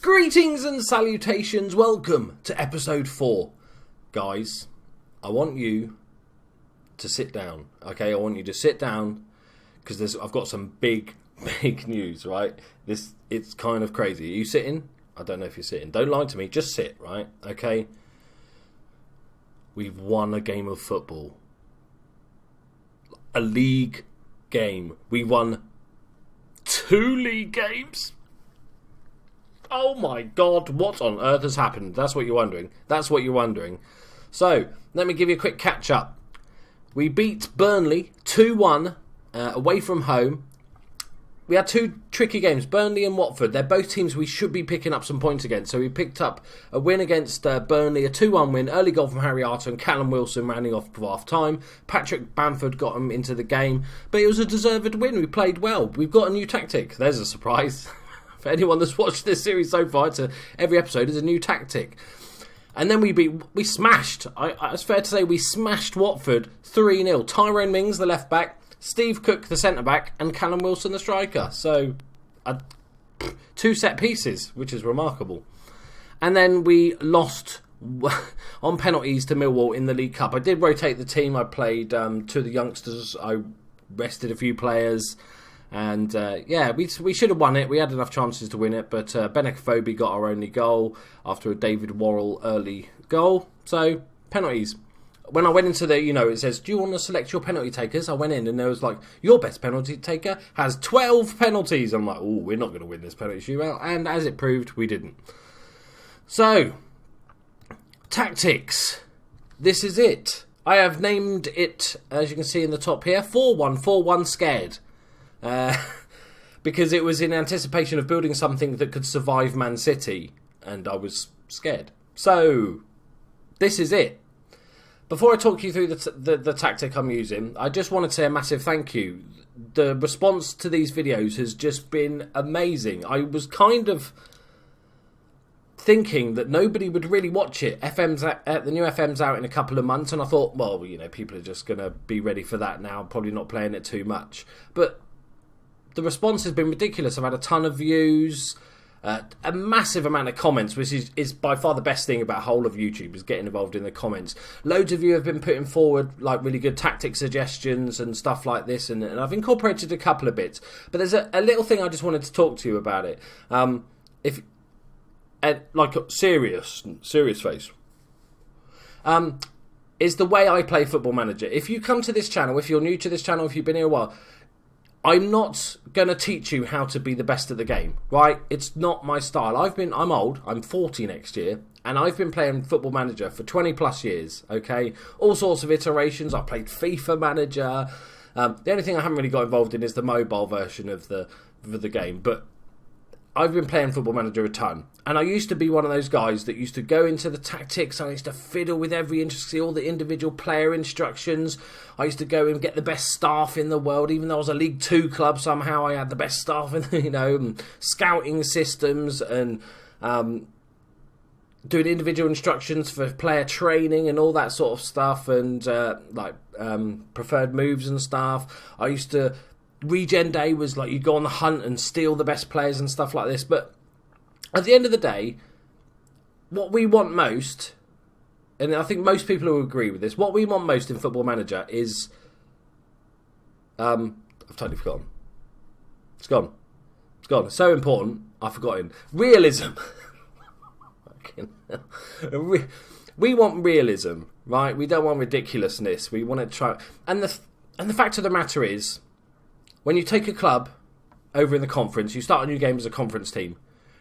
Greetings and salutations, welcome to episode 4. Guys, I want you to sit down, okay? I want you to sit down, because I've got some big news, right? It's kind of crazy. Are you sitting? I don't know if you're sitting. Don't lie to me, just sit, right? Okay? We've won a game of football. A league game. We won 2 league games. Oh my God, what on earth has happened? That's what you're wondering. So, let me give you a quick catch up. We beat Burnley 2-1 away from home. We had 2 tricky games, Burnley and Watford. They're both teams we should be picking up some points against. So we picked up a win against Burnley, a 2-1 win, early goal from Harry Arter and Callum Wilson rounding off for half time. Patrick Bamford got him into the game, but it was a deserved win. We played well. We've got a new tactic. There's a surprise. For anyone that's watched this series so far, every episode is a new tactic. And then we smashed, it's fair to say, we smashed Watford 3-0. Tyrone Mings, the left back, Steve Cook, the centre back, and Callum Wilson, the striker. So, 2 set pieces, which is remarkable. And then we lost on penalties to Millwall in the League Cup. I did rotate the team. I played 2 of the youngsters. I rested a few players. And, we should have won it. We had enough chances to win it. But Benek got our only goal after a David Worrell early goal. So, penalties. When I went into it says, do you want to select your penalty takers? I went in and there was like, your best penalty taker has 12 penalties. I'm like, oh, we're not going to win this penalty shootout. And as it proved, we didn't. So, tactics. This is it. I have named it, as you can see in the top here, 4-1-4-1 Scared. Because it was in anticipation of building something that could survive Man City, and I was scared. So, this is it. Before I talk you through the tactic I'm using, I just want to say a massive thank you. The response to these videos has just been amazing. I was kind of thinking that nobody would really watch it. The new FM's out in a couple of months, and I thought, well, people are just going to be ready for that now, probably not playing it too much. But the response has been ridiculous. I've had a ton of views, a massive amount of comments, which is by far the best thing about whole of YouTube, is getting involved in the comments. Loads of you have been putting forward like really good tactic suggestions and stuff like this, and I've incorporated a couple of bits. But there's a little thing I just wanted to talk to you about it. Serious face. Is the way I play Football Manager. If you come to this channel, if you're new to this channel, if you've been here a while, I'm not going to teach you how to be the best at the game, right? It's not my style. I'm old. I'm 40 next year. And I've been playing Football Manager for 20 plus years, okay? All sorts of iterations. I played FIFA Manager. The only thing I haven't really got involved in is the mobile version of the game. But I've been playing Football Manager a ton. And I used to be one of those guys that used to go into the tactics. I used to fiddle with see all the individual player instructions. I used to go and get the best staff in the world. Even though I was a League 2 club, somehow I had the best staff in, and scouting systems and doing individual instructions for player training and all that sort of stuff. And preferred moves and stuff. I used to... Regen Day was like you go on the hunt and steal the best players and stuff like this. But at the end of the day, what we want most, and I think most people will agree with this, what we want most in Football Manager is... I've totally forgotten. It's gone. It's so important, I've forgotten. Realism. We want realism, right? We don't want ridiculousness. We want to try... And the fact of the matter is... When you take a club over in the conference, you start a new game as a conference team,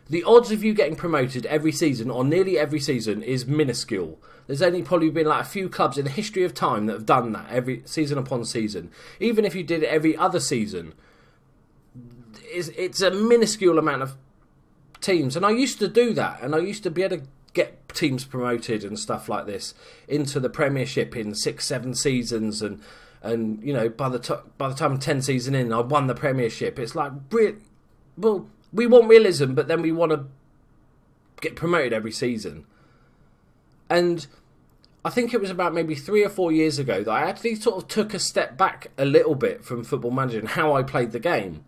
the odds of you getting promoted every season, or nearly every season, is minuscule. There's only probably been like a few clubs in the history of time that have done that every season upon season. Even if you did it every other season, it's a minuscule amount of teams. And I used to do that, and I used to be able to get teams promoted and stuff like this into the Premiership in 6-7 seasons, and by the time 10 season in, I won the Premiership. It's like, well, we want realism, but then we want to get promoted every season. And I think it was about maybe 3 or 4 years ago that I actually sort of took a step back a little bit from Football Manager and how I played the game.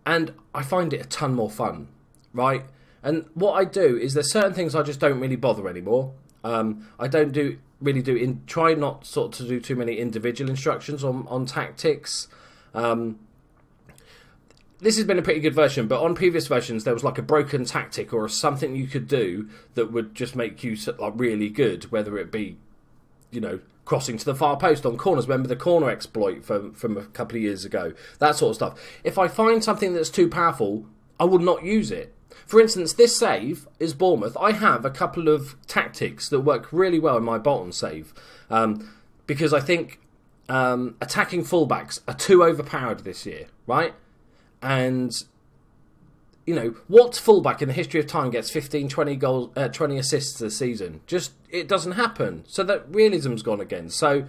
And I find it a ton more fun, right? And what I do is there's certain things I just don't really bother anymore. I don't try not sort of to do too many individual instructions on tactics. This has been a pretty good version, but on previous versions there was like a broken tactic or something you could do that would just make you like really good, whether it be, crossing to the far post on corners. Remember the corner exploit from a couple of years ago? That sort of stuff. If I find something that's too powerful, I will not use it. For instance, this save is Bournemouth. I have a couple of tactics that work really well in my Bolton save, because I think attacking fullbacks are too overpowered this year, right? And, what fullback in the history of time gets 15, 20 goals, 20 assists a season? It doesn't happen. So that realism's gone again. So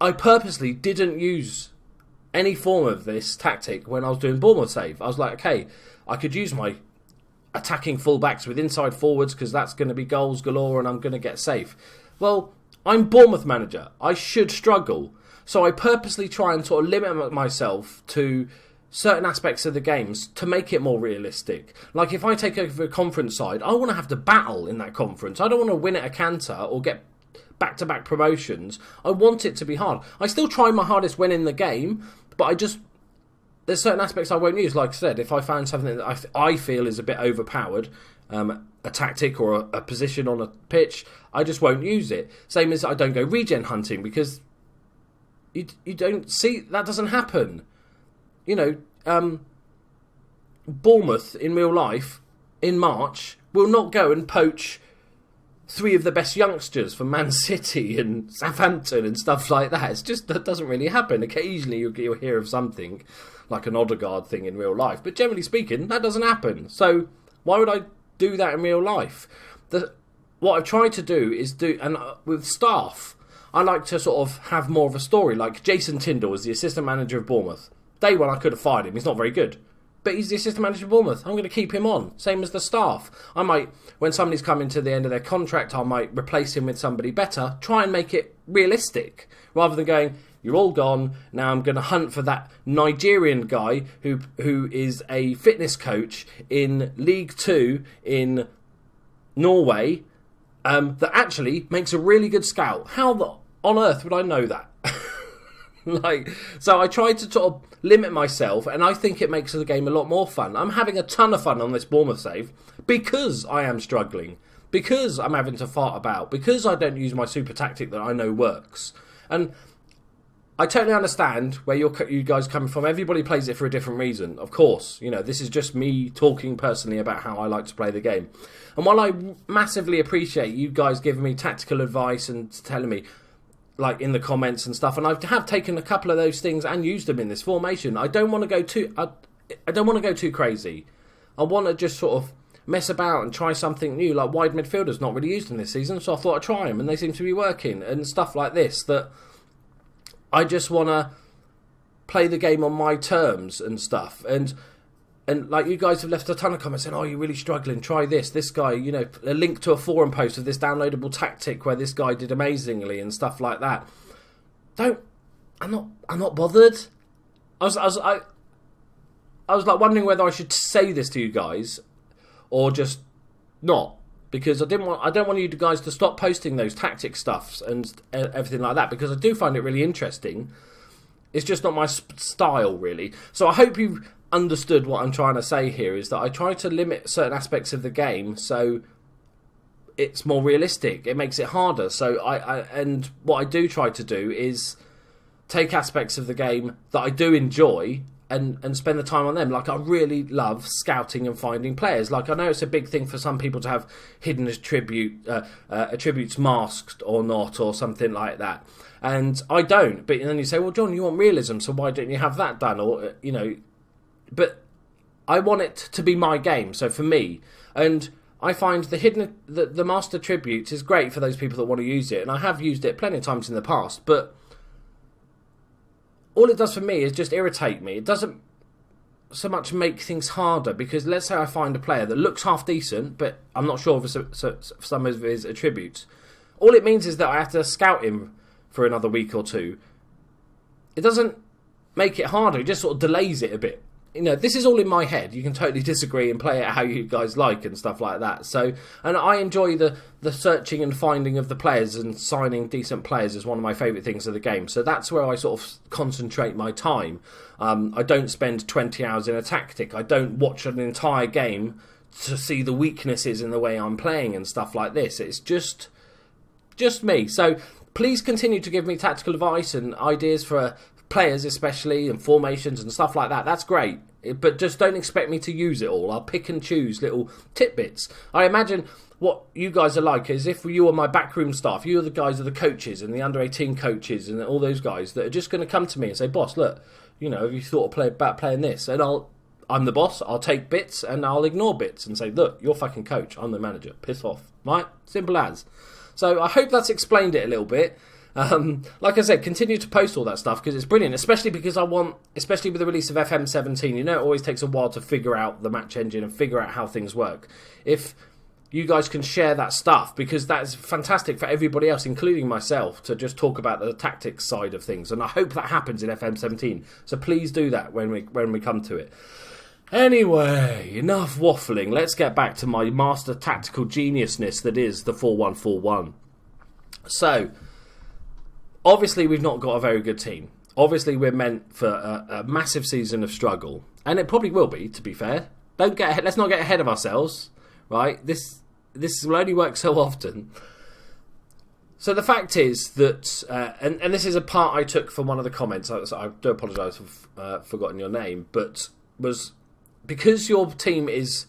I purposely didn't use any form of this tactic when I was doing Bournemouth save. I was like, okay, I could use my attacking fullbacks with inside forwards because that's going to be goals galore and I'm going to get safe. Well, I'm Bournemouth manager. I should struggle. So I purposely try and sort of limit myself to certain aspects of the games to make it more realistic. Like if I take over a conference side, I want to have to battle in that conference. I don't want to win at a canter or get back-to-back promotions. I want it to be hard. I still try my hardest winning the game, but there's certain aspects I won't use. Like I said, if I find something that I feel is a bit overpowered, a tactic or a position on a pitch, I just won't use it. Same as I don't go regen hunting because you don't see, that doesn't happen. Bournemouth in real life in March will not go and poach 3 of the best youngsters from Man City and Southampton and stuff like that. It's just, that doesn't really happen. Occasionally you'll hear of something like an Odegaard thing in real life, but generally speaking, that doesn't happen. So why would I do that in real life? What I've tried to do is and with staff, I like to sort of have more of a story. Like Jason Tindall is the assistant manager of Bournemouth. Day one, I could have fired him. He's not very good. But he's the assistant manager of Bournemouth. I'm going to keep him on. Same as the staff. I might, when somebody's coming to the end of their contract, I might replace him with somebody better. Try and make it realistic. Rather than going, you're all gone, now I'm going to hunt for that Nigerian guy who is a fitness coach in League 2 in Norway that actually makes a really good scout. How on earth would I know that? So I tried to sort of limit myself, and I think it makes the game a lot more fun. I'm having a ton of fun on this Bournemouth save because I am struggling, because I'm having to fart about, because I don't use my super tactic that I know works. And I totally understand where you guys coming from. Everybody plays it for a different reason, of course. This is just me talking personally about how I like to play the game. And while I massively appreciate you guys giving me tactical advice and telling me, like in the comments and stuff, and I have taken a couple of those things and used them in this formation. I don't want to go too crazy. I want to just sort of mess about and try something new. Like wide midfielders not really used in this season, so I thought I'd try them, and they seem to be working and stuff like this. That I just want to play the game on my terms and stuff. And like you guys have left a ton of comments saying, oh, you're really struggling, try this. This guy, a link to a forum post of this downloadable tactic where this guy did amazingly and stuff like that. I'm not bothered. I was like wondering whether I should say this to you guys or just not, because I don't want you guys to stop posting those tactic stuffs and everything like that, because I do find it really interesting. It's just not my style, really. So I hope you've understood what I'm trying to say here, is that I try to limit certain aspects of the game so it's more realistic. It makes it harder. So and what I do try to do is take aspects of the game that I do enjoy and spend the time on them. Like I really love scouting and finding players. Like I know it's a big thing for some people to have hidden attributes masked or not, or something like that. And I don't. But then you say, well, John, you want realism, so why don't you have that done? Or but I want it to be my game. So for me, and I find the master attributes is great for those people that want to use it, and I have used it plenty of times in the past. But all it does for me is just irritate me. It doesn't so much make things harder, because let's say I find a player that looks half decent, but I'm not sure of some of his attributes. All it means is that I have to scout him for another week or two. It doesn't make it harder. It just sort of delays it a bit. this is all in my head. You can totally disagree and play it how you guys like and stuff like that. So, and I enjoy the searching and finding of the players, and signing decent players is one of my favourite things of the game. So that's where I sort of concentrate my time. I don't spend 20 hours in a tactic. I don't watch an entire game to see the weaknesses in the way I'm playing and stuff like this. It's just me. So please continue to give me tactical advice and ideas for players especially, and formations and stuff like that. That's great, but just don't expect me to use it all. I'll pick and choose little tidbits. I imagine what you guys are like is if you are my backroom staff, you are the guys, are the coaches and the under-18 coaches and all those guys that are just going to come to me and say, boss, look, have you thought about playing this? And I'm the boss, I'll take bits and I'll ignore bits and say, look, you're fucking coach, I'm the manager, piss off, right? Simple as. So I hope that's explained it a little bit. Like I said, continue to post all that stuff because it's brilliant, especially because especially with the release of FM17, it always takes a while to figure out the match engine and figure out how things work. If you guys can share that stuff, because that's fantastic for everybody else, including myself, to just talk about the tactics side of things, and I hope that happens in FM17. So please do that when we come to it. Anyway, enough waffling. Let's get back to my master tactical geniusness that is the 4-1-4-1. So, obviously we've not got a very good team. Obviously we're meant for a massive season of struggle, and it probably will be, to be fair. Let's not get ahead of ourselves, right? This will only work so often. So the fact is that, and this is a part I took from one of the comments, so I do apologise for forgotten your name, but was because your team is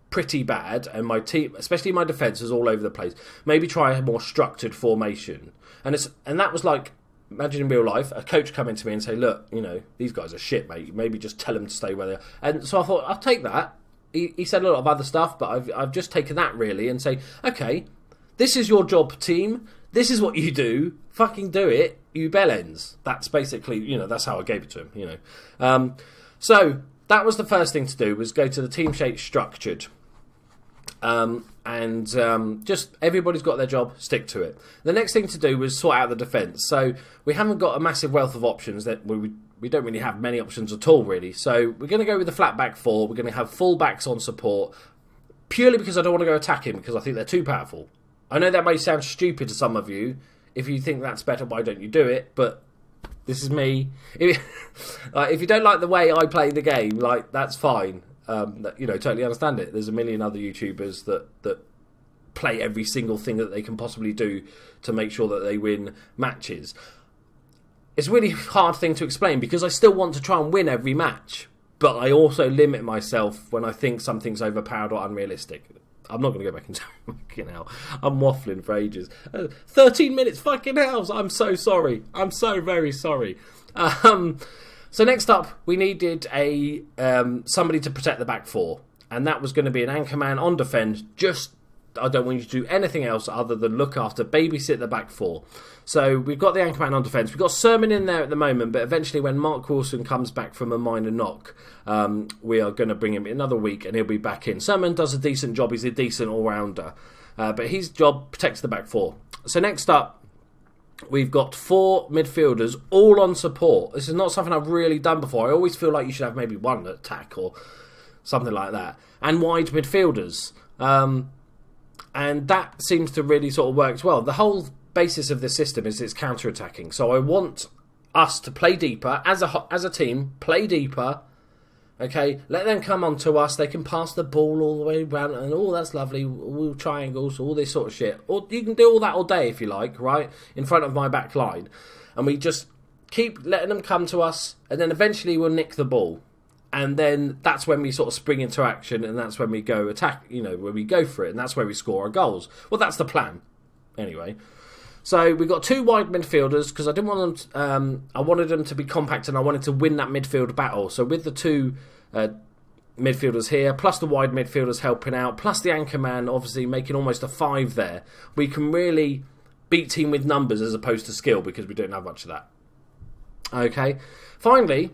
pretty bad, and my team, especially my defence, is all over the place, maybe try a more structured formation. And that was like, imagine in real life, a coach coming to me and say, look, these guys are shit, mate, maybe just tell them to stay where they are. And so I thought, I'll take that. He said a lot of other stuff, but I've just taken that really and say, okay, this is your job, team. This is what you do. Fucking do it, you bellends. That's basically, that's how I gave it to him, So that was the first thing to do, was go to the team shape structured. Just everybody's got their job, stick to it. The next thing to do was sort out the defence. So we haven't got a massive wealth of options. That we don't really have many options at all, really. So we're going to go with the flat back four. We're going to have full backs on support, purely because I don't want to go attacking, because I think they're too powerful. I know that may sound stupid to some of you. If you think that's better, why don't you do it? But this is me. If you don't like the way I play the game, that's fine. Totally understand it. There's a million other YouTubers that play every single thing that they can possibly do to make sure that they win matches. It's a really hard thing to explain, because I still want to try and win every match, but I also limit myself when I think something's overpowered or unrealistic. I'm not going to go back into fucking hell. I'm waffling for ages. 13 minutes, fucking hell. I'm so sorry. I'm so very sorry. So next up, we needed somebody to protect the back four, and that was going to be an anchor man on defend. I don't want you to do anything else other than look after, babysit the back four. So we've got the anchor man on defence. We've got Sermon in there at the moment, but eventually when Mark Wilson comes back from a minor knock, we are going to bring him another week and he'll be back in. Sermon does a decent job. He's a decent all-rounder. But his job protects the back four. So next up, we've got 4 midfielders all on support. This is not something I've really done before. I always feel like you should have maybe one attack or something like that. And wide midfielders. And that seems to really sort of work well. The whole basis of this system is it's counter-attacking. So I want us to play deeper, as a team, play deeper. Okay, let them come on to us. They can pass the ball all the way around, and that's lovely. All triangles, all this sort of shit. Or you can do all that all day if you like, right? In front of my back line. And we just keep letting them come to us, and then eventually we'll nick the ball. And then that's when we sort of spring into action, and that's when we go attack, when we go for it, and that's where we score our goals. Well, that's the plan, anyway. So we've got 2 wide midfielders, because I didn't want them. I wanted them to be compact, and I wanted to win that midfield battle. So with the 2 midfielders here, plus the wide midfielders helping out, plus the anchor man, obviously making almost a 5 there, we can really beat team with numbers as opposed to skill, because we don't have much of that. Okay, finally.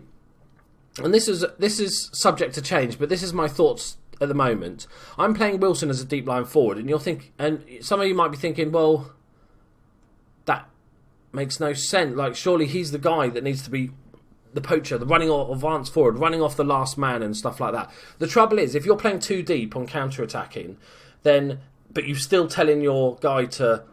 And this is subject to change, but this is my thoughts at the moment. I'm playing Wilson as a deep line forward, and some of you might be thinking, well, that makes no sense. Like, surely he's the guy that needs to be the poacher, the running or advance forward, running off the last man and stuff like that. The trouble is, if you're playing too deep on counter-attacking, but you're still telling your guy to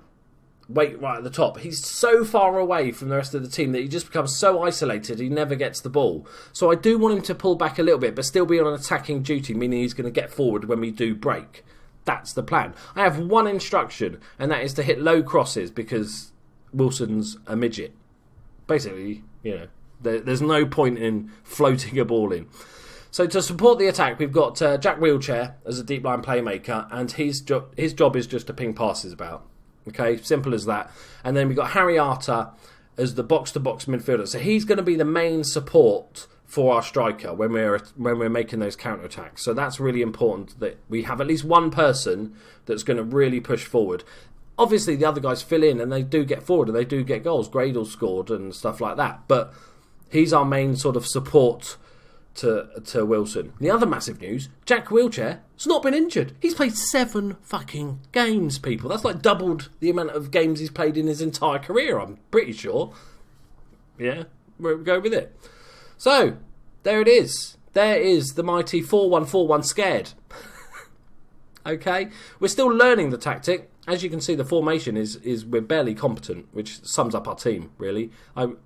wait right at the top, he's so far away from the rest of the team that he just becomes so isolated he never gets the ball. So I do want him to pull back a little bit, but still be on an attacking duty, meaning he's going to get forward when we do break. That's the plan. I have one instruction, and that is to hit low crosses because Wilson's a midget. Basically, there's no point in floating a ball in. So to support the attack, we've got Jack Wheelchair as a deep line playmaker, and his job is just to ping passes about. Okay, simple as that. And then we've got Harry Arter as the box-to-box midfielder. So he's going to be the main support for our striker when we're making those counter-attacks. So that's really important that we have at least one person that's going to really push forward. Obviously, the other guys fill in and they do get forward and they do get goals. Gradle scored and stuff like that. But he's our main sort of support to Wilson. The other massive news, Jack Wheelchair has not been injured. He's played 7 fucking games, people. That's like doubled the amount of games he's played in his entire career, I'm pretty sure. Yeah, we'll go with it. So, there it is. There is the mighty 4-1-4-1 scared. Okay? We're still learning the tactic. As you can see, the formation is we're barely competent, which sums up our team, really.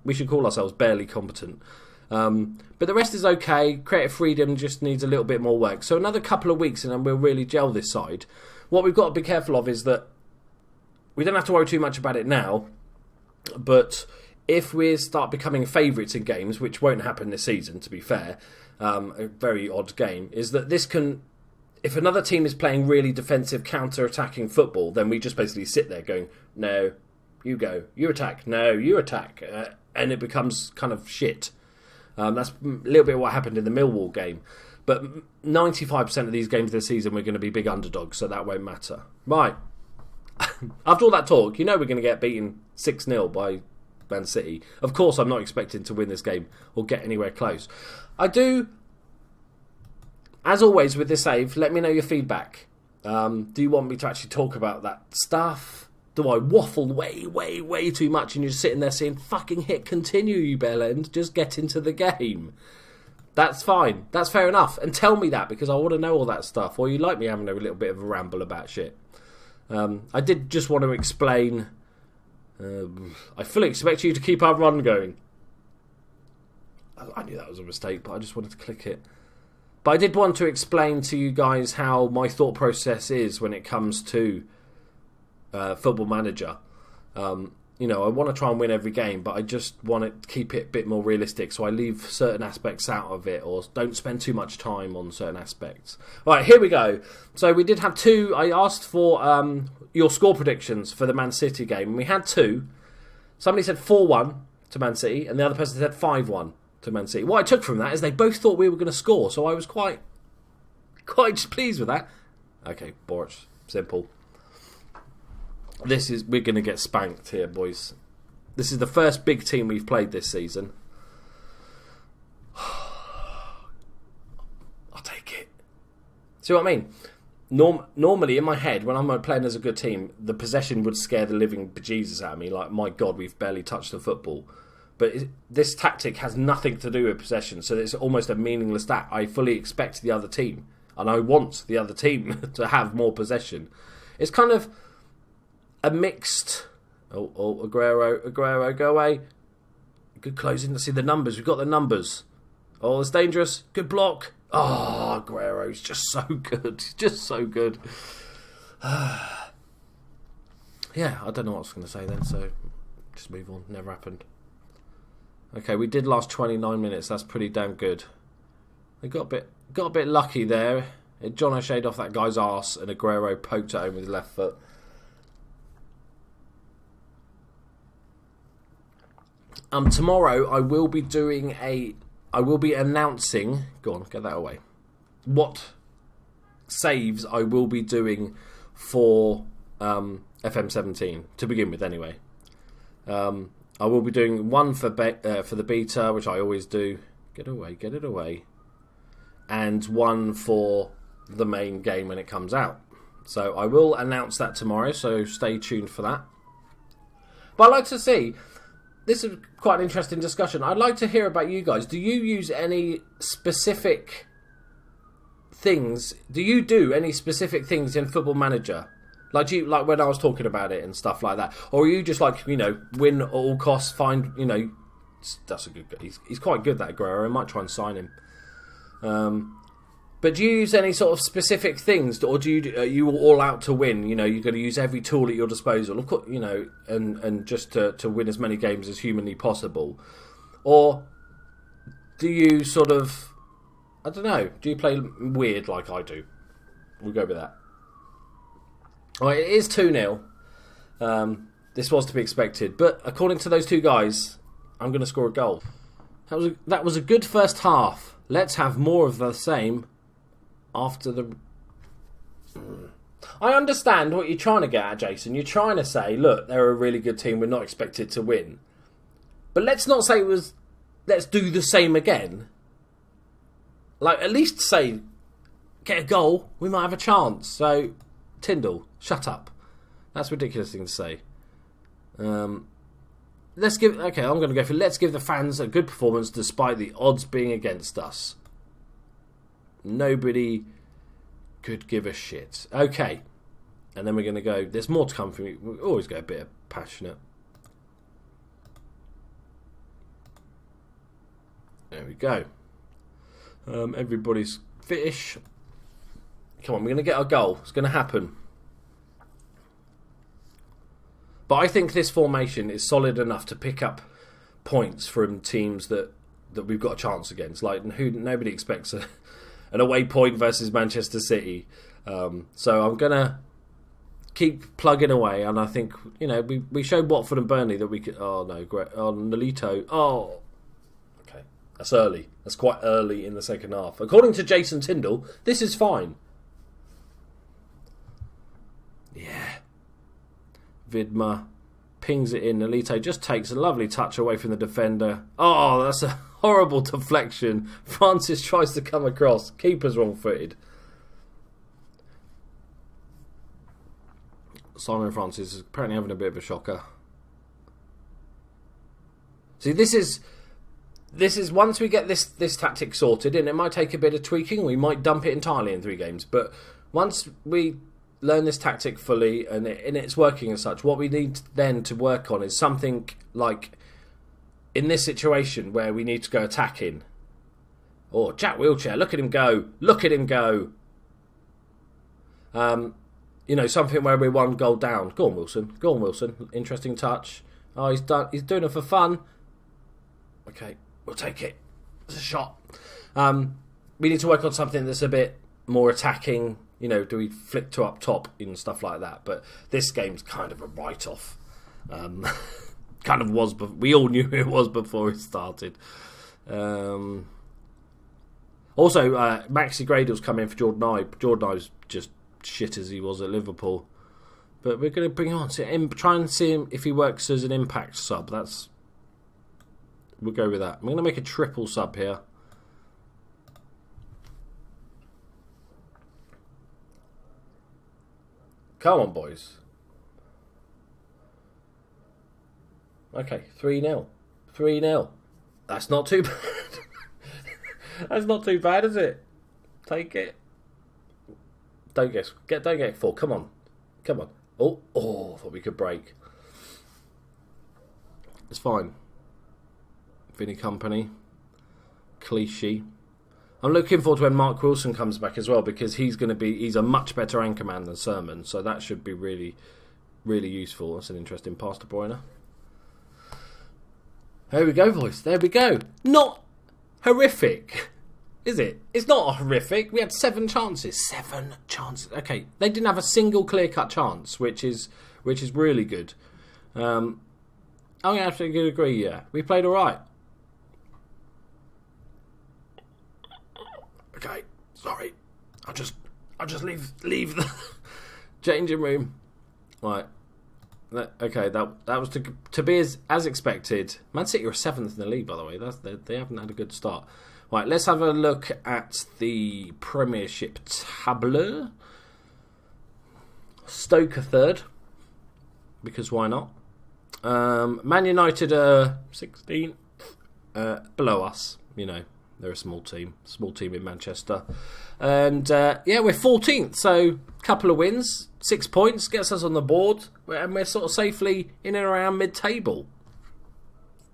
We should call ourselves barely competent. But the rest is okay. Creative freedom just needs a little bit more work. So another couple of weeks and then we'll really gel this side. What we've got to be careful of is that we don't have to worry too much about it now, but if we start becoming favourites in games, which won't happen this season, to be fair, a very odd game, is that this can... If another team is playing really defensive, counter-attacking football, then we just basically sit there going, no, you go, you attack, no, you attack, and it becomes kind of shit. That's a little bit what happened in the Millwall game. But 95% of these games this season, we're going to be big underdogs, so that won't matter. Right. After all that talk, we're going to get beaten 6-0 by Man City. Of course, I'm not expecting to win this game or get anywhere close. I do... As always with this save, let me know your feedback. Do you want me to actually talk about that stuff? Do I waffle way too much and you're just sitting there saying, fucking hit continue, you bell end, just get into the game? That's fine. That's fair enough. And tell me that because I want to know all that stuff. Or you like me having a little bit of a ramble about shit. I did just want to explain... I fully expect you to keep our run going. I knew that was a mistake, but I just wanted to click it. But I did want to explain to you guys how my thought process is when it comes to Football Manager. I want to try and win every game, but I just want to keep it a bit more realistic, so I leave certain aspects out of it, or don't spend too much time on certain aspects. Right, here we go. So we did have 2. I asked for your score predictions for the Man City game, and we had 2. Somebody said 4-1 to Man City, and the other person said 5-1. To Man City. What I took from that is they both thought we were going to score, so I was quite pleased with that. Okay, Boris, simple. We're going to get spanked here, boys. This is the first big team we've played this season. I'll take it. See what I mean? Normally in my head, when I'm playing as a good team, the possession would scare the living bejesus out of me. Like, my God, we've barely touched the football. But this tactic has nothing to do with possession, so it's almost a meaningless stat. I fully expect the other team, and I want the other team to have more possession. It's kind of a mixed... Oh, Aguero, go away. Good closing. Let's see the numbers. We've got the numbers. Oh, it's dangerous. Good block. Oh, Aguero's just so good. Just so good. Yeah, I don't know what I was going to say then, so just move on. Never happened. Okay, we did last 29 minutes. That's pretty damn good. They got a bit lucky there. John O'Shea off that guy's arse, and Aguero poked it home with his left foot. Tomorrow I will be announcing. Go on, get that away. What saves I will be doing for FM17 to begin with, anyway. I will be doing one for the beta, which I always do. Get it away. And one for the main game when it comes out. So I will announce that tomorrow, so stay tuned for that. But I'd like to see, this is quite an interesting discussion. I'd like to hear about you guys. Do you use any specific things? Do you do any specific things in Football Manager? Like when I was talking about it and stuff like that, or are you just like, win at all costs? Find, that's a good guy. He's quite good, that Aguero. I might try and sign him. But do you use any sort of specific things, or are you all out to win? You're going to use every tool at your disposal, and just to win as many games as humanly possible, or do you sort of, I don't know, do you play weird like I do? We'll go with that. All right, it is 2-0. This was to be expected, but according to those two guys, I'm going to score a goal. That was a good first half. Let's have more of the same after the... I understand what you're trying to get at, Jason. You're trying to say, look, they're a really good team. We're not expected to win. But let's not say let's do the same again. Like, at least say, get a goal, we might have a chance. So, Tyndall, shut up. That's a ridiculous thing to say. I'm going to go for let's give the fans a good performance despite the odds being against us. Nobody could give a shit. Okay. And then we're going to go, there's more to come from me. We always go a bit passionate. There we go. Everybody's fitish. Come on, we're going to get our goal. It's going to happen. But I think this formation is solid enough to pick up points from teams that we've got a chance against. Like, nobody expects an away point versus Manchester City. So I'm going to keep plugging away. And I think, we showed Watford and Burnley that we could... Oh, no, great. Oh, Nolito. Oh, okay. That's early. That's quite early in the second half. According to Jason Tyndall, this is fine. Yeah. Vidma pings it in. Nolito just takes a lovely touch away from the defender. Oh, that's a horrible deflection. Francis tries to come across. Keeper's wrong-footed. Simon Francis is apparently having a bit of a shocker. See, this is once we get this tactic sorted, and it might take a bit of tweaking. We might dump it entirely in 3 games, but once we learn this tactic fully and it's working as such, what we need then to work on is something like in this situation where we need to go attacking. Or Jack Wilshere, look at him go. Look at him go. Something where we're 1 goal down. Go on, Wilson. Go on, Wilson. Interesting touch. Oh, he's doing it for fun. Okay, we'll take it. It's a shot. We need to work on something that's a bit more attacking. Do we flick to up top and stuff like that? But this game's kind of a write-off. Kind of was, but we all knew it was before it started. Also, Maxi Gradle's come in for Jordan Ibe. Jordan Ibe's just shit as he was at Liverpool. But we're going to bring him on. Try and see him if he works as an impact sub. We'll go with that. I'm going to make a triple sub here. Come on, boys. Okay, 3-0. 3-0. That's not too bad. That's not too bad, is it? Take it. Don't get 4. Come on. Oh, I thought we could break. It's fine. Vinny Company. Clichy. I'm looking forward to when Mark Wilson comes back as well, because he's a much better anchorman than Sermon, so that should be really, really useful. That's an interesting pass to Bruyne. There we go, boys. There we go. Not horrific, is it? It's not horrific. We had 7 chances. 7 chances. Okay, they didn't have a single clear-cut chance, which is really good. I absolutely agree. Yeah, we played all right. Okay, sorry. I'll just leave the changing room. Right. Okay, that was to be as expected. Man City are 7th in the league, by the way. They haven't had a good start. Right, let's have a look at the Premiership tableau. Stoke are 3rd, because why not? Man United are 16th, below us. You know, they're a small team in Manchester. And we're 14th, so couple of wins, 6 points, gets us on the board, and we're sort of safely in and around mid-table.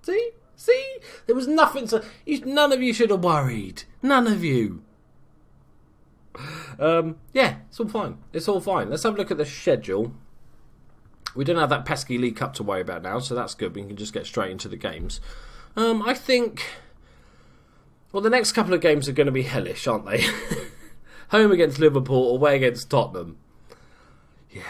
See? There was nothing to... None of you should have worried. None of you. It's all fine. Let's have a look at the schedule. We don't have that pesky League Cup to worry about now, so that's good. We can just get straight into the games. I think... Well, the next couple of games are going to be hellish, aren't they? Home against Liverpool, away against Tottenham. Yeah.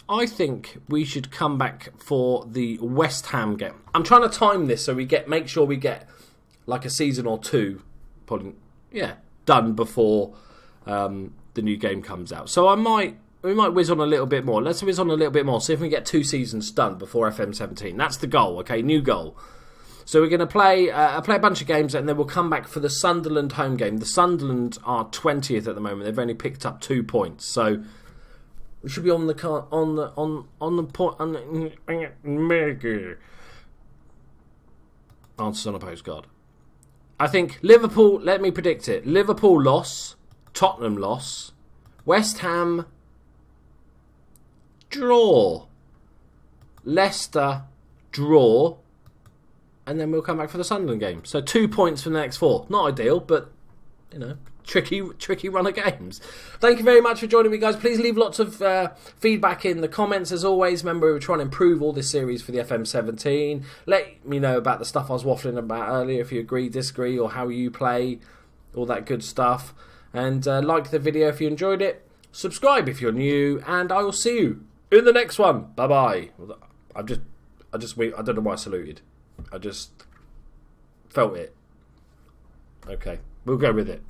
I think we should come back for the West Ham game. I'm trying to time this so make sure we get like a season or two done before the new game comes out. So we might whiz on a little bit more. Let's whiz on a little bit more. See if we can get 2 seasons done before FM17. That's the goal, okay? New goal. So we're going to play a bunch of games, and then we'll come back for the Sunderland home game. The Sunderland are 20th at the moment. They've only picked up 2 points, so we should be on the point. Answers on a postcard. I think Liverpool. Let me predict it: Liverpool loss, Tottenham loss, West Ham draw, Leicester draw. And then we'll come back for the Sunderland game. So 2 points from the next 4. Not ideal, but, tricky run of games. Thank you very much for joining me, guys. Please leave lots of feedback in the comments, as always. Remember, we're trying to improve all this series for the FM17. Let me know about the stuff I was waffling about earlier, if you agree, disagree, or how you play, all that good stuff. And like the video if you enjoyed it. Subscribe if you're new, and I will see you in the next one. Bye-bye. I don't know why I saluted. I just felt it. Okay, we'll go with it.